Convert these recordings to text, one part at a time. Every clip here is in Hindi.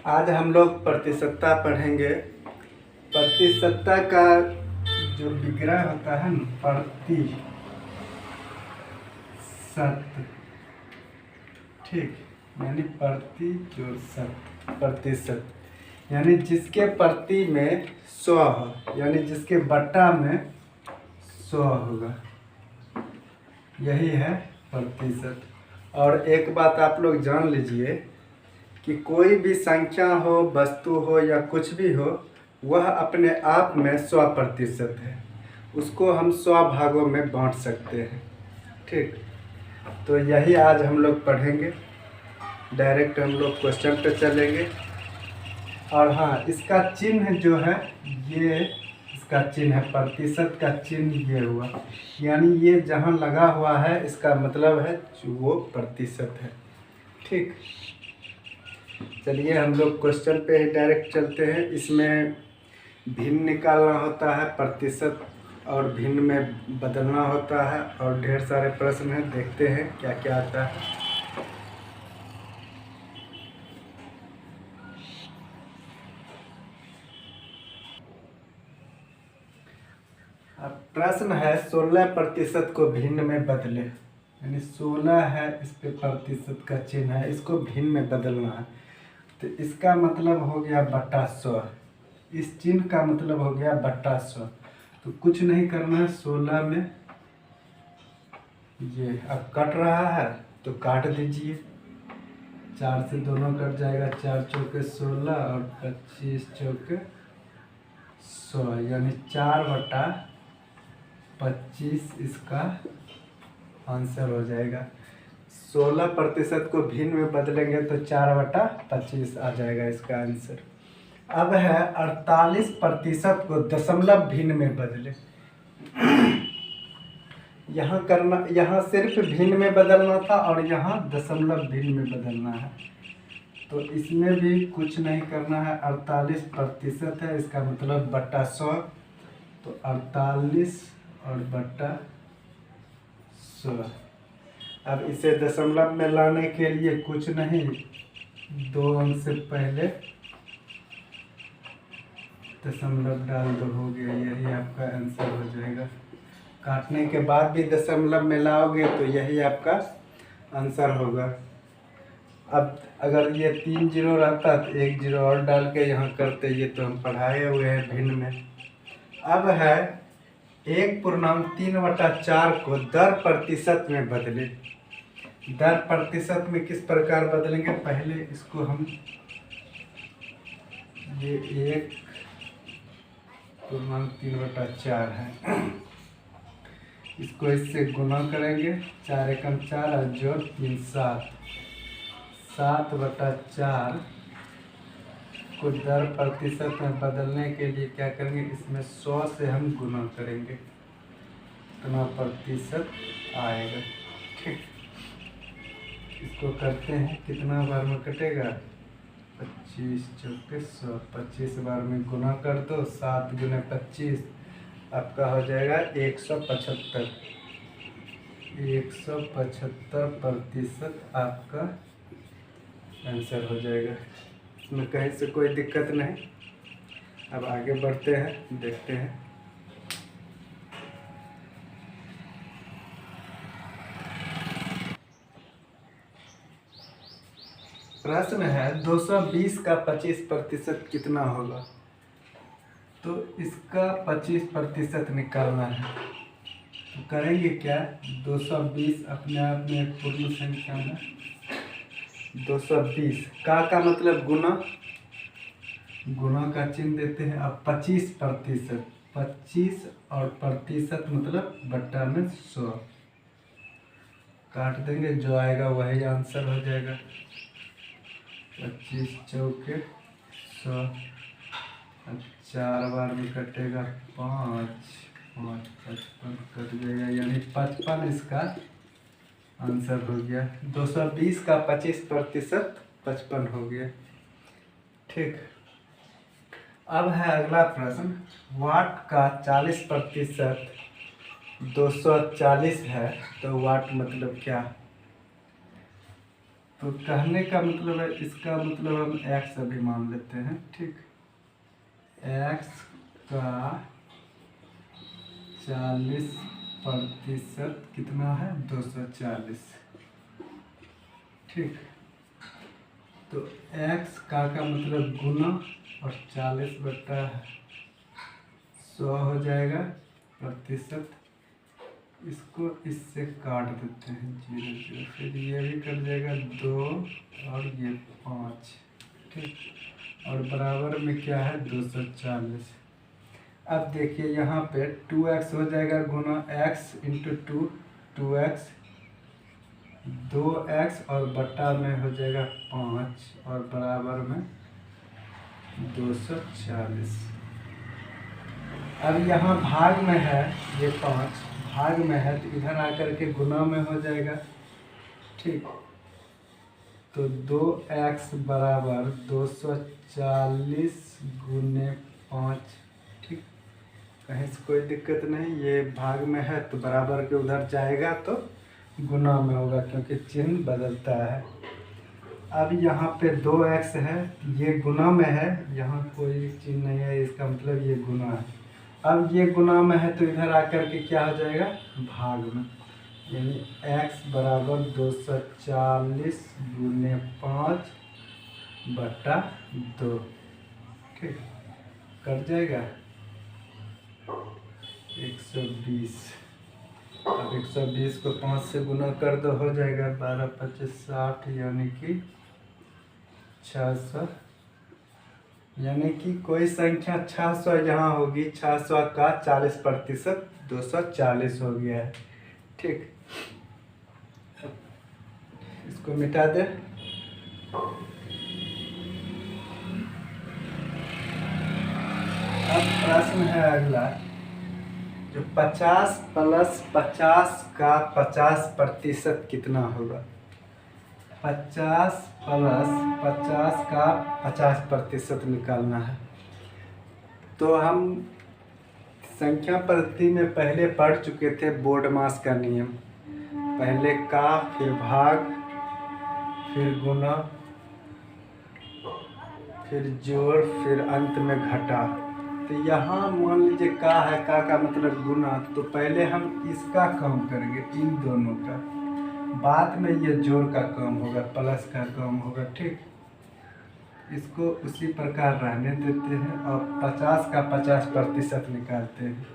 आज हम लोग प्रतिशतता पढ़ेंगे। प्रतिशतता का जो विग्रह होता है ना, प्रतिशत, ठीक, यानी प्रति जो शत, प्रतिशत यानी जिसके प्रति में 100 हो, यानी जिसके बट्टा में 100 होगा, यही है प्रतिशत। और एक बात आप लोग जान लीजिए कि कोई भी संख्या हो, वस्तु हो या कुछ भी हो, वह अपने आप में 100% है। उसको हम 100 भागों में बांट सकते हैं। ठीक, तो यही आज हम लोग पढ़ेंगे। डायरेक्ट हम लोग क्वेश्चन पे चलेंगे। और हाँ, इसका चिन्ह जो है, ये इसका चिन्ह है, प्रतिशत का चिन्ह ये हुआ, यानी ये जहाँ लगा हुआ है इसका मतलब है वो प्रतिशत है। ठीक, चलिए हम लोग क्वेश्चन पे ही डायरेक्ट चलते हैं। इसमें भिन्न निकालना होता है, प्रतिशत और भिन्न में बदलना होता है, और ढेर सारे प्रश्न हैं, देखते हैं क्या क्या आता है। अब प्रश्न है 16% को भिन्न में बदले, यानी 16 है, इस पे प्रतिशत का चिन्ह है, इसको भिन्न में बदलना है। तो इसका मतलब हो गया बट्टा 100, इस चिन्ह का मतलब हो गया बट्टा 100। तो कुछ नहीं करना है, 16 में ये अब कट रहा है तो काट दीजिए, 4 से दोनों कट जाएगा, 4 चौके 16 और 25 चौके 100, यानी 4/25 इसका आंसर हो जाएगा। 16% को भिन्न में बदलेंगे तो 4/25 आ जाएगा इसका आंसर। अब है 48% को दशमलव भिन्न में बदले। यहाँ करना, यहाँ सिर्फ भिन्न में बदलना था और यहाँ दशमलव भिन्न में बदलना है। तो इसमें भी कुछ नहीं करना है, 48% है, इसका मतलब बट्टा 100, तो 48 और बट्टा 100। अब इसे दशमलव में लाने के लिए कुछ नहीं, 2 अंक से पहले दशमलव डाल दो, हो गया, यही आपका आंसर हो जाएगा। काटने के बाद भी दशमलव में लाओगे तो यही आपका आंसर होगा। अब अगर ये 3 जीरो रहता तो 1 जीरो और डाल के यहाँ करते, ये तो हम पढ़ाए हुए हैं भिन्न में। अब है 1/3/4 को दर प्रतिशत में बदले। दर प्रतिशत में किस प्रकार बदलेंगे, पहले इसको हम, ये 1/3/4 है, इसको इससे गुना करेंगे, 4 एकम 4 और जोड़ 3 7, 7/4 को दर प्रतिशत में बदलने के लिए क्या करेंगे, इसमें 100 से हम गुना करेंगे, इतना प्रतिशत आएगा। ठीक, इसको करते हैं, कितना बार में कटेगा, 25 चौके 100, 25 बार में गुना कर दो, 7 गुने 25 आपका हो जाएगा 175। 175% आपका आंसर हो जाएगा। इसमें कहीं से कोई दिक्कत नहीं। अब आगे बढ़ते हैं, देखते हैं। प्रश्न है 220 का 25% कितना होगा। तो इसका 25% निकालना है, तो करेंगे क्या, 220 अपने आप में एक पूर्ण संख्या है, 220 का मतलब गुना, गुना का चिन्ह देते हैं। अब 25%, 25 और प्रतिशत मतलब बट्टा में 100, काट देंगे, जो आएगा वही आंसर हो जाएगा। 25 चौके 100, 4 बार में कटेगा, 5 5 55 कट जाएगा, यानी 55 इसका आंसर हो गया। 220 का 25% 55 हो गया। ठीक, अब है अगला प्रश्न, वाट का 40% 240 है, तो वाट मतलब क्या। तो कहने का मतलब है, इसका मतलब हम x अभी मान लेते हैं, ठीक। x का 40% कितना है, 240, ठीक। तो x का मतलब गुना और 40/100 हो जाएगा प्रतिशत। इसको इससे काट देते हैं 0 0, फिर ये भी कट जाएगा 2 और ये 5, ठीक। और बराबर में क्या है, 240। अब देखिए यहाँ पे 2x हो जाएगा गुना x इंटू 2x, 2x और बटा में हो जाएगा 5 और बराबर में 240। अब यहाँ भाग में है, ये 5 भाग में है तो इधर आकर के गुना में हो जाएगा, ठीक। तो 2x बराबर 240 गुने 5, ठीक। कहीं से कोई दिक्कत नहीं, ये भाग में है तो बराबर के उधर जाएगा तो गुना में होगा, क्योंकि चिन्ह बदलता है। अब यहाँ पे 2x है, ये गुना में है, यहाँ कोई चिन्ह नहीं है, इसका मतलब ये गुना है। अब ये गुना में है तो इधर आकर के क्या हो जाएगा, भाग में, यानी x बराबर 240 गुने 5 बटा 2, ठीक। कट जाएगा 120। अब 120 को 5 से गुना कर दो, हो जाएगा 12 25 60, यानी कि 600, यानी कि कोई संख्या 600 यहाँ होगी, 600 का 40% 240 हो गया है, ठीक। इसको मिटा दे। अब प्रश्न है अगला, जो 50 प्लस 50 का 50% कितना होगा। 50 प्लस 50 का 50% निकालना है। तो हम संख्या पद्धति में पहले पढ़ चुके थे बोर्ड मास का नियम, पहले का, फिर भाग, फिर गुना, फिर जोड़, फिर अंत में घटा। तो यहाँ मान लीजिए का है, का मतलब गुना, तो पहले हम इसका काम करेंगे, इन दोनों का, बाद में ये जोड़ का काम होगा, प्लस का काम होगा, ठीक। इसको उसी प्रकार रहने देते हैं और 50 का 50% निकालते हैं।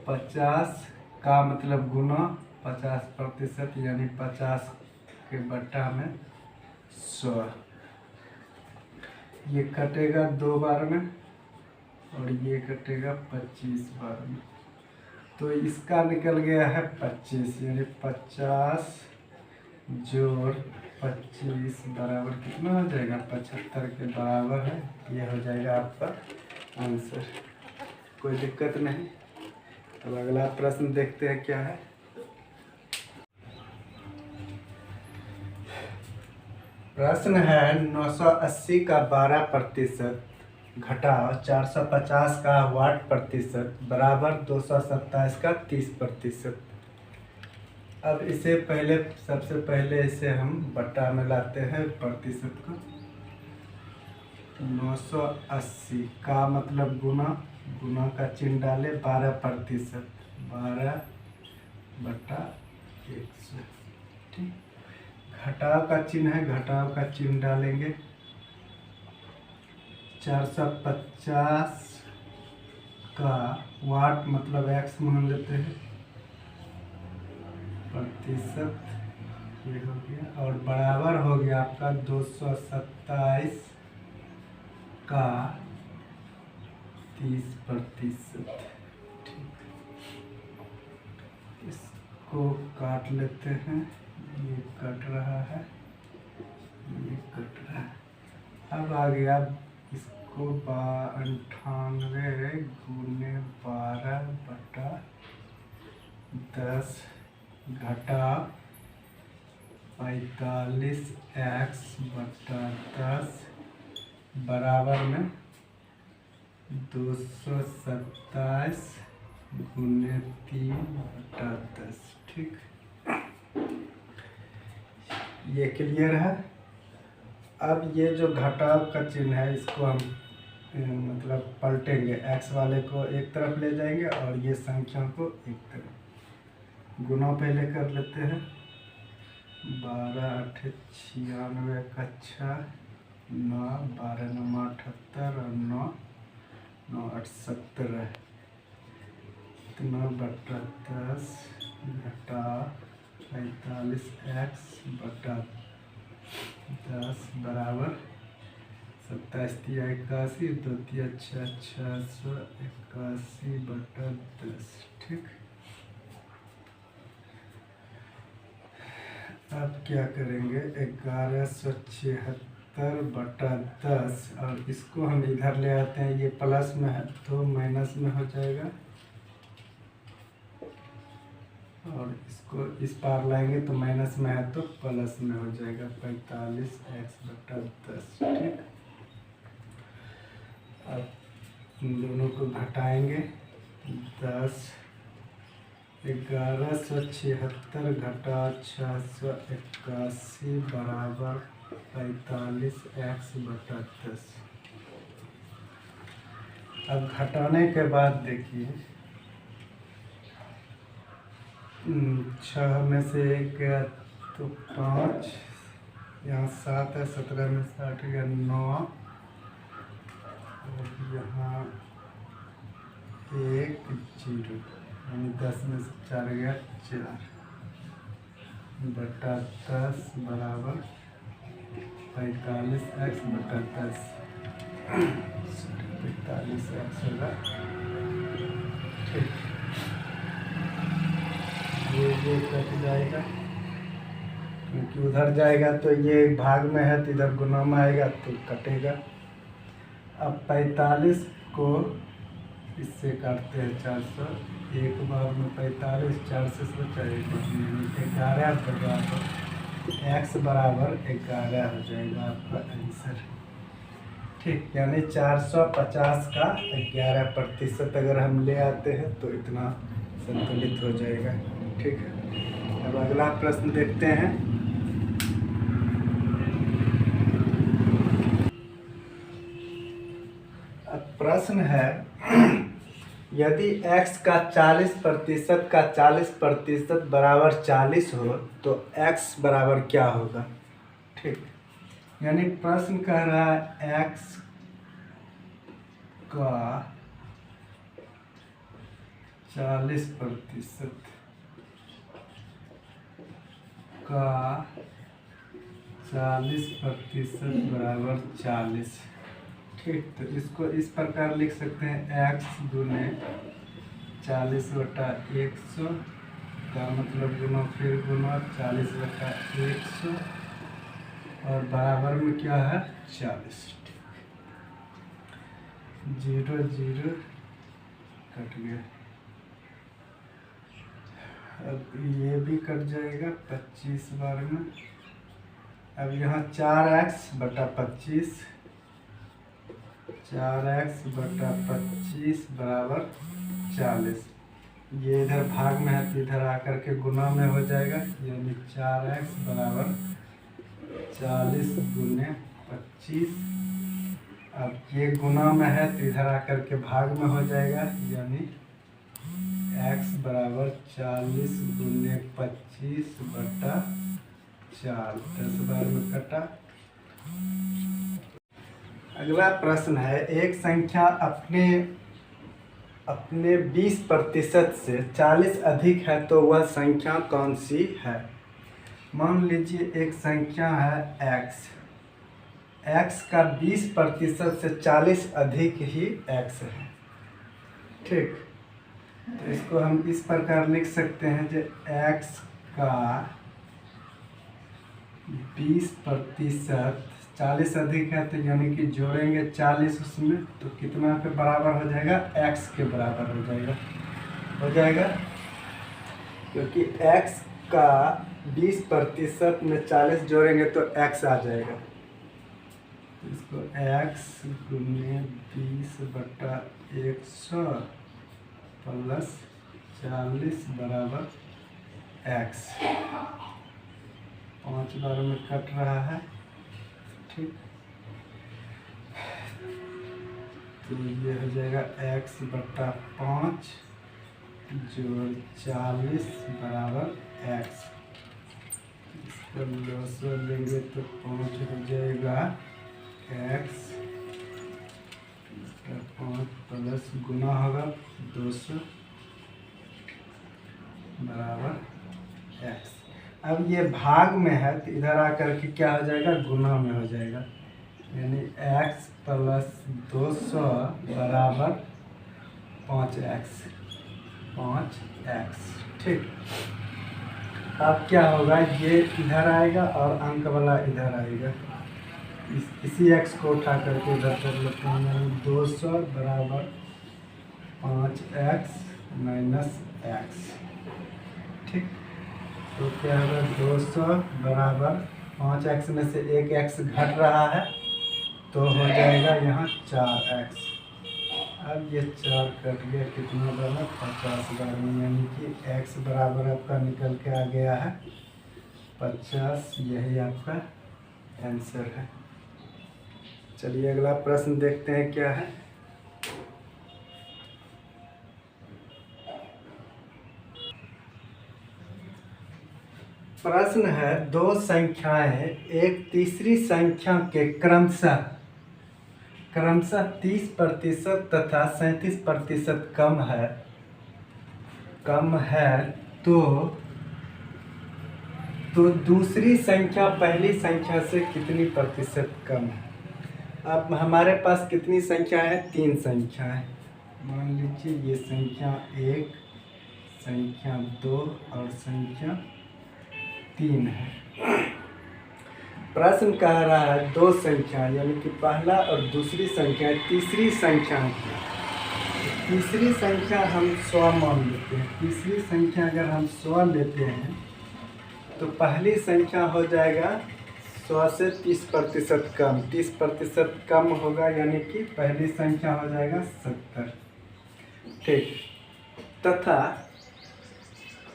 50 का मतलब गुना 50%, यानी 50 के बट्टा में 100। ये कटेगा 2 बार में और ये कटेगा 25 बार में, तो इसका निकल गया है 25, यानी 50 जोड़ 25 बराबर कितना हो जाएगा, 75 के बराबर है। ये हो जाएगा आपका आंसर, कोई दिक्कत नहीं। तो अगला प्रश्न देखते हैं क्या है। प्रश्न है 980 का 12% घटाओ 450 का वाट प्रतिशत बराबर 227 का 30%। अब इसे पहले, सबसे पहले इसे हम बट्टा में लाते हैं प्रतिशत को। 980 का मतलब गुना, गुना का चिन्ह डाले, 12%, 12 बटा 100, ठीक। घटाव का चिन्ह है, घटाव का चिन्ह डालेंगे। 450 का वाट मतलब x मान लेते हैं, प्रतिशत, ये हो गया, और बराबर हो गया आपका 227 का 30%, ठीक। इसको काट लेते हैं, ये कट रहा है, ये कट रहा है। अब आ गया, इसको 98 गुने 12 बटा 10 घटा 45x बटा 10 बराबर में 227 गुने 3 बटा 10, ठीक। ये क्लियर है। अब ये जो घटाव का चिन्ह है इसको हम मतलब पलटेंगे, x वाले को एक तरफ ले जाएंगे और ये संख्या को एक तरफ। गुना पहले कर लेते हैं। 12 8 96 का 6, 9 12 9 78 और 9 9 8 17। 9/10 घटा 45x बटा 10 बराबर 27 तिया 81, 2 तिया 6 681 बटा 10। ठीक। अब क्या करेंगे, 1176 बटा 10 और इसको हम इधर ले आते हैं। ये प्लस में है तो माइनस में हो जाएगा और इसको इस पार लाएंगे तो माइनस में है तो प्लस में हो जाएगा। 45x बटा 10। ठीक। अब इन दोनों को घटाएंगे। 10 1176 घटा 681 बराबर 45x बटा 10। अब घटाने के बाद देखिए, 6 में से 1 गया तो 5, यहाँ 7 है, 17 में से 8 गया 9 और यहाँ 1 0 यानी 10 में से 4 गया 4 बटा 10 बराबर 45x बटा 10। 45x होगा। ठीक। ये कट जाएगा क्योंकि उधर जाएगा तो ये भाग में है तो इधर गुना में आएगा तो कटेगा। अब 45 को इससे काटते हैं 400। एक बार में 45, 4 से बचाए 11 बराबर x बराबर 11 हो जाएगा आपका आंसर। ठीक। यानी 450 का 11% अगर हम ले आते हैं तो इतना संतुलित हो जाएगा। ठीक है। अब अगला प्रश्न देखते हैं। अब प्रश्न है, यदि x का 40% का 40% बराबर 40 हो तो x बराबर क्या होगा। ठीक। यानी प्रश्न कह रहा है x का 40% का 40% बराबर 40। ठीक। तो इसको इस प्रकार लिख सकते हैं, x गुने 40 बटा 100 का मतलब गुना फिर गुना 40 बटा 100 और बराबर में क्या है 40। 0 0 कट गया। अब ये भी कट जाएगा 25 बार में। अब यहाँ 4x बटा 25, 4x बटा 25 बराबर 40। ये इधर भाग में है तो इधर आकर के गुना में हो जाएगा। यानी 4x बराबर 40 गुने 25। अब ये गुना में है तो इधर आकर के भाग में हो जाएगा। यानी x बराबर 40 गुने 25 बटा 4। 10 बार में कटा। अगला प्रश्न है, एक संख्या अपने 20% से 40 अधिक है तो वह संख्या कौन सी है। मान लीजिए एक संख्या है x, x का 20% से 40 अधिक ही x है। ठीक। तो इसको हम इस प्रकार लिख सकते हैं कि x का 20% 40 अधिक है तो यानी कि जोड़ेंगे 40 उसमें तो कितना के बराबर हो जाएगा, x के बराबर हो जाएगा क्योंकि x का 20% में 40 जोड़ेंगे तो x आ जाएगा। तो इसको x गुने 20 बटा 100 प्लस 40 बराबर x। 5 बार में कट रहा है। ठीक, तो ये हो जाएगा x/5 जोड़ 40 बराबर x। इसका लॉसर लेंगे तो 5 हो जाएगा x, 5 प्लस गुना होगा 200 बराबर x। अब ये भाग में है तो इधर आकर के क्या हो जाएगा, गुना में हो जाएगा, यानी x प्लस 200 बराबर 5x। ठीक, अब क्या होगा, ये इधर आएगा और अंक वाला इधर आएगा। इसी x को उठा करके इधर कर लेते हैं, यानी 200 बराबर 5x माइनस x। ठीक, तो क्या होगा, 200 बराबर 5x में से एक x घट रहा है तो हो जाएगा यहाँ 4x। अब ये 4 कट गया, कितना बना, 50 बार में, यानी कि x बराबर आपका निकल के आ गया है 50। यही आपका आंसर है। चलिए अगला प्रश्न देखते हैं क्या है। प्रश्न है, दो संख्याएं एक तीसरी संख्या के क्रमशः 30% तथा 37% कम है तो दूसरी संख्या पहली संख्या से कितनी प्रतिशत कम है। अब हमारे पास कितनी संख्या है, 3 संख्या है। मान लीजिए ये संख्या 1, संख्या 2 और संख्या 3 है। प्रश्न कह रहा है दो संख्या, यानी कि पहला और दूसरी संख्या, तीसरी संख्या है। तीसरी संख्या हम 100 मान लेते हैं। तीसरी संख्या अगर हम 100 लेते हैं तो पहली संख्या हो जाएगा 100 से 30% कम। 30% कम होगा, यानी कि पहली संख्या हो जाएगा 70। ठीक, तथा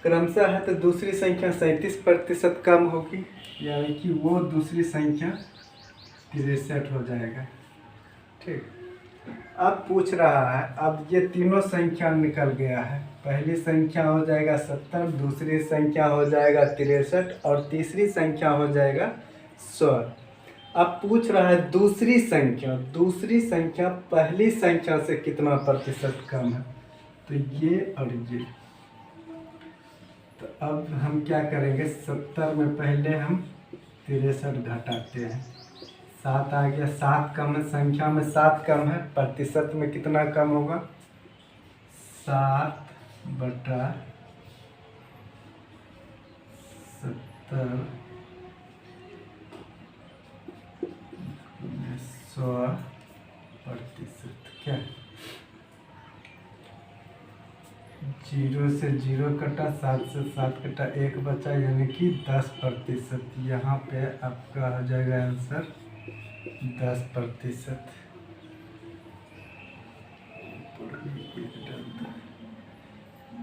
क्रमशः है तो दूसरी संख्या 37% कम होगी, यानी कि वो दूसरी संख्या 63 हो जाएगा। ठीक, अब पूछ रहा है, अब ये तीनों संख्या निकल गया है। पहली संख्या हो जाएगा 70, दूसरी संख्या हो जाएगा 63 और तीसरी संख्या हो जाएगा 100। अब पूछ रहा है दूसरी संख्या पहली संख्या से कितना प्रतिशत कम है, तो ये और ये। तो अब हम क्या करेंगे, 70 में पहले हम 63 घटाते हैं, 7 आ गया। 7 कम है, संख्या में 7 कम है, प्रतिशत में कितना कम होगा, 7/70 100%। क्या 0 से 0 कटा, 7 से 7 कटा, 1 बचा, यानी कि 10%। यहाँ पे आपका हो जाएगा आंसर 10%।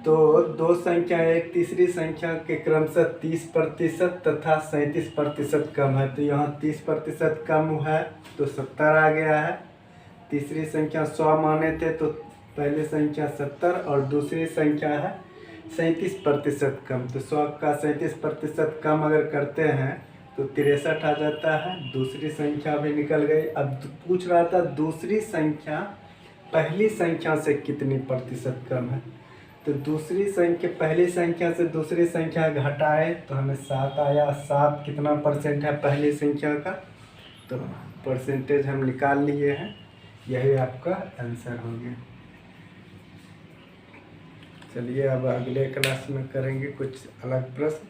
तो दो संख्या एक तीसरी संख्या के क्रमशः 30% तथा 37% कम है, तो यहाँ 30% कम है तो 70 आ गया है। तीसरी संख्या 100 माने थे तो पहली संख्या 70 और दूसरी संख्या है 37% कम। तो 100 का 37% कम अगर करते हैं तो 63 आ जाता है। दूसरी संख्या भी निकल गई। अब पूछ रहा था दूसरी संख्या पहली संख्या से कितनी प्रतिशत कम है, तो दूसरी संख्या पहली संख्या से दूसरी संख्या घटाए तो हमें 7 आया। 7 कितना % है पहली संख्या का, तो परसेंटेज हम निकाल लिए हैं। यही आपका आंसर हो गया। चलिए अब अगले क्लास में करेंगे कुछ अलग प्रश्न।